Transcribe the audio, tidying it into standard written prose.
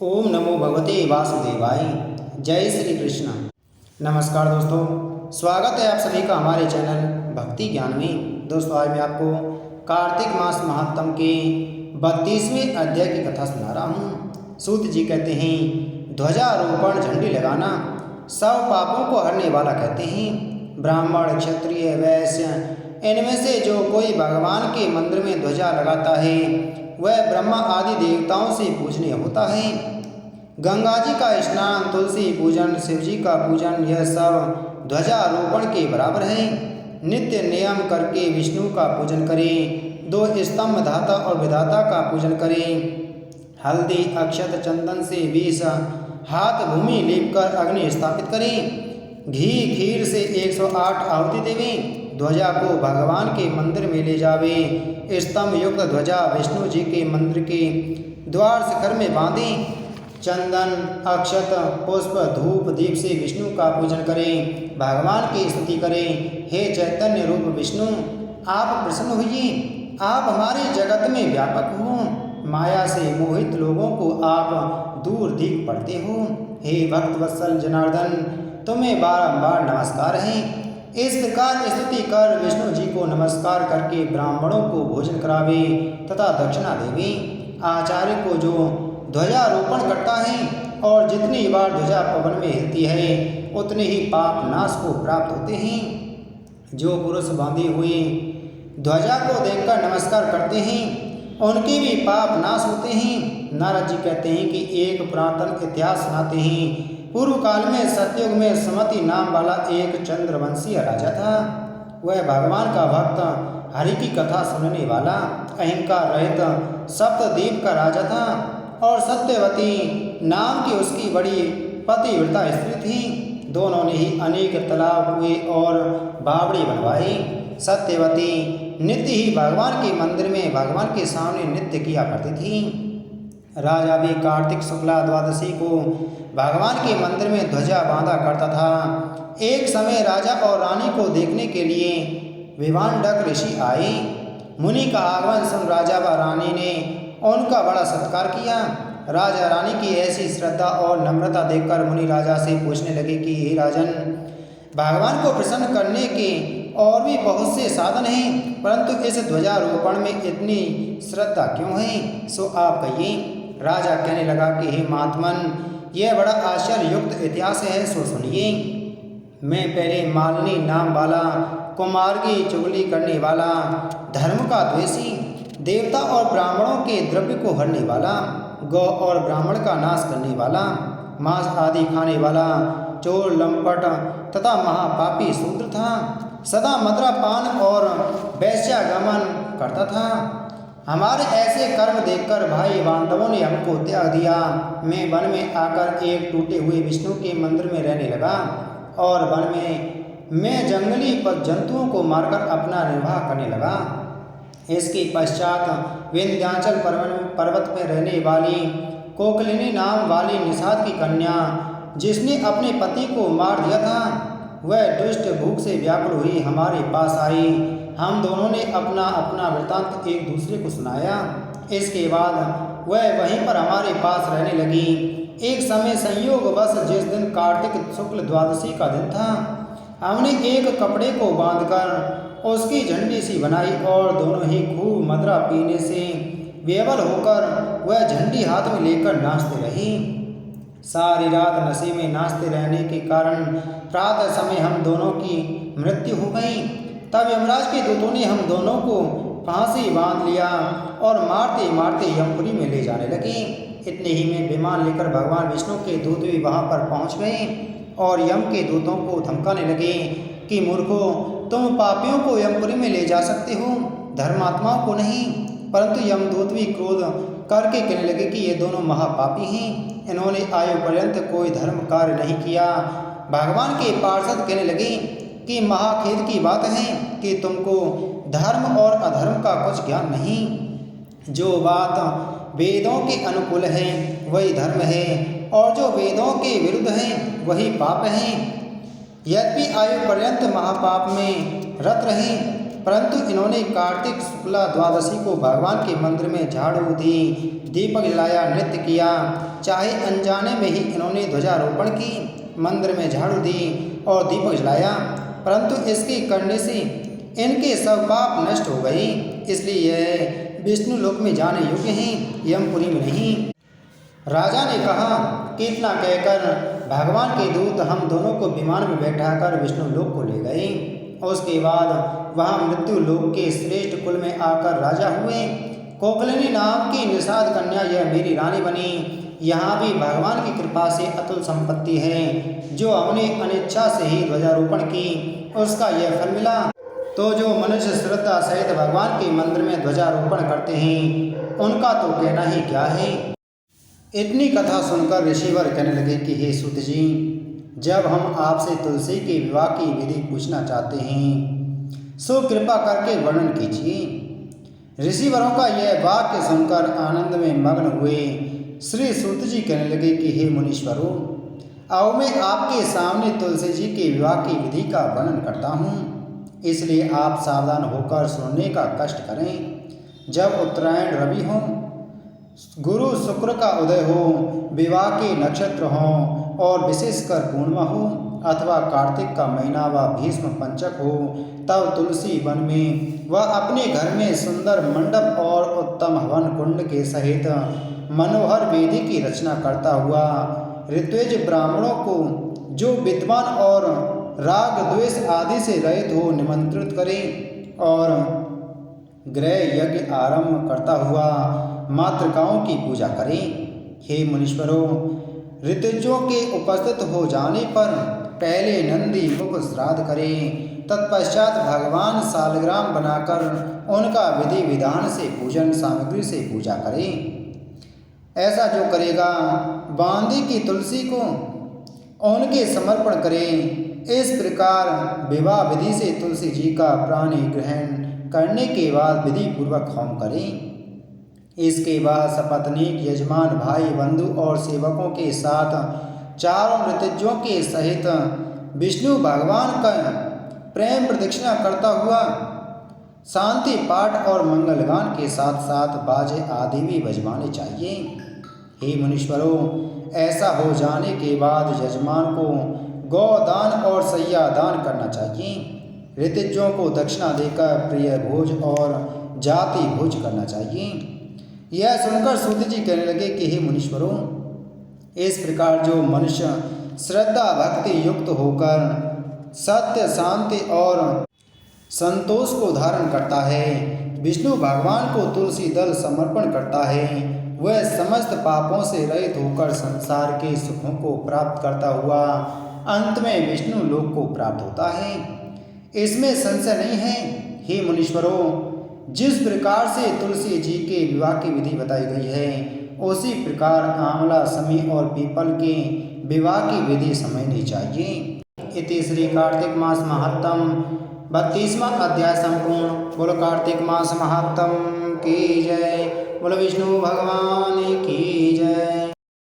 ओम नमो भगवते वासुदेवाय। जय श्री कृष्ण। नमस्कार दोस्तों, स्वागत है आप सभी का हमारे चैनल भक्ति ज्ञान में। दोस्तों, आज मैं आपको कार्तिक मास महात्म के 32वें अध्याय की कथा सुना रहा हूँ। सूत जी कहते हैं, ध्वजारोपण झंडी लगाना सब पापों को हरने वाला कहते हैं। ब्राह्मण, क्षत्रिय, वैश्य इनमें से जो कोई भगवान के मंदिर में ध्वजा लगाता है वह ब्रह्मा आदि देवताओं से पूजनीय होता है। गंगा जी का स्नान, तुलसी पूजन, शिव जी का पूजन, यह सब ध्वजारोपण के बराबर है। नित्य नियम करके विष्णु का पूजन करें। 2 स्तंभ धाता और विधाता का पूजन करें। हल्दी, अक्षत, चंदन से 20 हाथ भूमि लीपकर अग्नि स्थापित करें। घी खीर से 108 आहुति देवें। ध्वजा को भगवान के मंदिर में ले जावे। स्तंभ युक्त ध्वजा विष्णु जी के मंदिर के द्वार शिखर में बांधें। चंदन, अक्षत, पुष्प, धूप, दीप से विष्णु का पूजन करें। भगवान की स्तुति करें। हे चैतन्य रूप विष्णु, आप प्रसन्न होइए। आप हमारे जगत में व्यापक हो। माया से मोहित लोगों को आप दूर दिख पड़ते हो। हे भक्त वत्सल जनार्दन, तुम्हें बारंबार नमस्कार है। इस प्रकार स्तुति कर विष्णु जी को नमस्कार करके ब्राह्मणों को भोजन करावे तथा दक्षिणा देवे। आचार्य को जो ध्वजारोपण करता है और जितनी बार ध्वजा पवन में हिलती है उतने ही पाप नाश को प्राप्त होते हैं। जो पुरुष बांधे हुए ध्वजा को देखकर नमस्कार करते हैं उनके भी पाप नाश होते हैं। नारद जी कहते हैं कि एक पुरातन इतिहास सुनाते हैं। पूर्व काल में सतयुग में सुमति नाम वाला एक चंद्रवंशीय राजा था। वह भगवान का भक्त, हरि की कथा सुनने वाला, अहंकार रहित सप्तद्वीप का राजा था और सत्यवती नाम की उसकी बड़ी पतिव्रता स्त्री थी। दोनों ने ही अनेक तालाब कुएं और बावड़ी बनवाई। सत्यवती नित्य ही भगवान के मंदिर में भगवान के सामने नृत्य किया करती थी। राजा भी कार्तिक शुक्ला द्वादशी को भगवान के मंदिर में ध्वजा बांधा करता था। एक समय राजा और रानी को देखने के लिए विभांडक ऋषि आए। मुनि का आगमन सुन राजा व रानी ने उनका बड़ा सत्कार किया। राजा रानी की ऐसी श्रद्धा और नम्रता देखकर मुनि राजा से पूछने लगे कि हे राजन, भगवान को प्रसन्न करने के और भी बहुत से साधन हैं, परंतु इस ध्वजारोपण में इतनी श्रद्धा क्यों है? सो आप कहिए। राजा कहने लगा कि हे महात्मन, यह बड़ा आश्चर्य युक्त इतिहास है, सो सुनिए। मैं पहले मालिनी नाम वाला, कुमार्गी, चुगली करने वाला, धर्म का द्वेषी, देवता और ब्राह्मणों के द्रव्य को हरने वाला, गौ और ब्राह्मण का नाश करने वाला, मांस आदि खाने वाला, चोर, लंपट तथा महापापी शूद्र था। सदा मद्रापान और वैश्यागमन करता था। हमारे ऐसे कर्म देखकर भाई बांधवों ने हमको त्याग दिया। मैं वन में आकर एक टूटे हुए विष्णु के मंदिर में रहने लगा और वन में मैं जंगली जंतुओं को मारकर अपना निर्वाह करने लगा। इसके पश्चात विंध्याचल पर्वत में रहने वाली कोकलिनी नाम वाली निषाद की कन्या, जिसने अपने पति को मार दिया था, वह दुष्ट भूख से व्याकुल हुई हमारे पास आई। हम दोनों ने अपना अपना वृतांत एक दूसरे को सुनाया। इसके बाद वह वहीं पर हमारे पास रहने लगी। एक समय संयोगवश जिस दिन कार्तिक शुक्ल द्वादशी का दिन था, हमने एक कपड़े को बांधकर उसकी झंडी सी बनाई और दोनों ही खूब मदरा पीने से बेबल होकर वह झंडी हाथ में लेकर नाचते रही। सारी रात नशे में नाचते रहने के कारण प्रातः समय हम दोनों की मृत्यु हो गई। तब यमराज के दूतों ने हम दोनों को फांसी बांध लिया और मारते मारते यमपुरी में ले जाने लगे। इतने ही में विमान लेकर भगवान विष्णु के दूत भी वहां पर पहुंच गए और यम के दूतों को धमकाने लगे कि मूर्खों, तुम पापियों को यमपुरी में ले जा सकते हो, धर्मात्माओं को नहीं। परंतु यमदूत भी क्रोध करके कहने लगे कि ये दोनों महापापी हैं, इन्होंने आयु पर्यंत कोई धर्म कार्य नहीं किया। भगवान के पार्षद कहने लगे कि महाखेद की बात है कि तुमको धर्म और अधर्म का कुछ ज्ञान नहीं। जो बात वेदों के अनुकूल है वही धर्म है और जो वेदों के विरुद्ध है वही पाप है। यद्यपि आयु पर्यंत महापाप में रत रहे परंतु इन्होंने कार्तिक शुक्ला द्वादशी को भगवान के मंदिर में झाड़ू दी, दीपक जलाया, नृत्य किया। चाहे अनजाने में ही इन्होंने ध्वजारोपण की, मंदिर में झाड़ू दी और दीपक जलाया, परंतु इसके करने से इनके सब पाप नष्ट हो गए, इसलिए यह विष्णु लोक में जाने योग्य हैं, यमपुरी में नहीं। राजा ने कहा कि इतना कहकर भगवान के दूत हम दोनों को विमान में बैठाकर विष्णु लोक को ले गए। उसके बाद वहाँ मृत्यु लोक के श्रेष्ठ कुल में आकर राजा हुए। कोकलिनी नाम की निषाद कन्या यह मेरी रानी बनी। यहाँ भी भगवान की कृपा से अतुल संपत्ति है। जो हमने अनिच्छा से ही ध्वजारोपण की उसका यह फल मिला। तो जो मनुष्य श्रद्धा सहित भगवान के मंदिर में ध्वजारोपण करते हैं उनका तो कहना ही क्या है। इतनी कथा सुनकर ऋषिवर कहने लगे कि हे सूत जी, जब हम आपसे तुलसी के विवाह की विधि पूछना चाहते हैं सो कृपा करके वर्णन कीजिए। ऋषिवरों का यह वाक्य सुनकर आनंद में मग्न हुए श्री सूत जी कहने लगे कि हे मुनीश्वरों, आओ मैं आपके सामने तुलसी जी के विवाह की विधि का वर्णन करता हूँ, इसलिए आप सावधान होकर सुनने का कष्ट करें। जब उत्तरायण रवि हो, गुरु शुक्र का उदय हो, विवाह के नक्षत्र हों और विशेषकर पूर्णिमा हो अथवा कार्तिक का महीना व भीष्म पंचक हो, तब तुलसी वन में वह अपने घर में सुंदर मंडप और उत्तम हवन कुंड के सहित मनोहर वेदी की रचना करता हुआ ऋत्विज ब्राह्मणों को जो विद्वान और राग द्वेष आदि से रहित हो निमंत्रित करे और गृह यज्ञ आरंभ करता हुआ मातृकाओं की पूजा करें। हे मुनीश्वरों, ऋतुजों के उपस्थित हो जाने पर पहले नंदी मुख श्राद्ध करें, तत्पश्चात भगवान सालग्राम बनाकर उनका विधि विधान से पूजन सामग्री से पूजा करें। ऐसा जो करेगा बांदी की तुलसी को उनके समर्पण करें। इस प्रकार विवाह विधि से तुलसी जी का प्राणी ग्रहण करने के बाद विधि पूर्वक होम करें। इसके बाद सपत्नीक यजमान भाई बंधु और सेवकों के साथ चारों ऋतुजों के सहित विष्णु भगवान का प्रेम प्रदक्षिणा करता हुआ शांति पाठ और मंगलगान के साथ साथ बाजे आदि भी बजवाने चाहिए। हे मुनीश्वरों, ऐसा हो जाने के बाद यजमान को गौदान और सैया दान करना चाहिए। ऋतुजों को दक्षिणा देकर प्रिय भोज और जाति भोज करना चाहिए। यह सुनकर सूत जी कहने लगे कि हे मुनीश्वरों, इस प्रकार जो मनुष्य श्रद्धा भक्ति युक्त होकर सत्य शांति और संतोष को धारण करता है, विष्णु भगवान को तुलसी दल समर्पण करता है, वह समस्त पापों से रहित होकर संसार के सुखों को प्राप्त करता हुआ अंत में विष्णु लोक को प्राप्त होता है। इसमें संशय नहीं है। हे मुनीश्वरों, जिस प्रकार से तुलसी जी के विवाह की विधि बताई गई है उसी प्रकार आंवला, समी और पीपल के विवाह की विधि समझनी चाहिए। इति श्री कार्तिक मास महात्म 32वां अध्याय संपूर्ण। बोलो कार्तिक मास महात्म की जय। बोलो विष्णु भगवान की जय।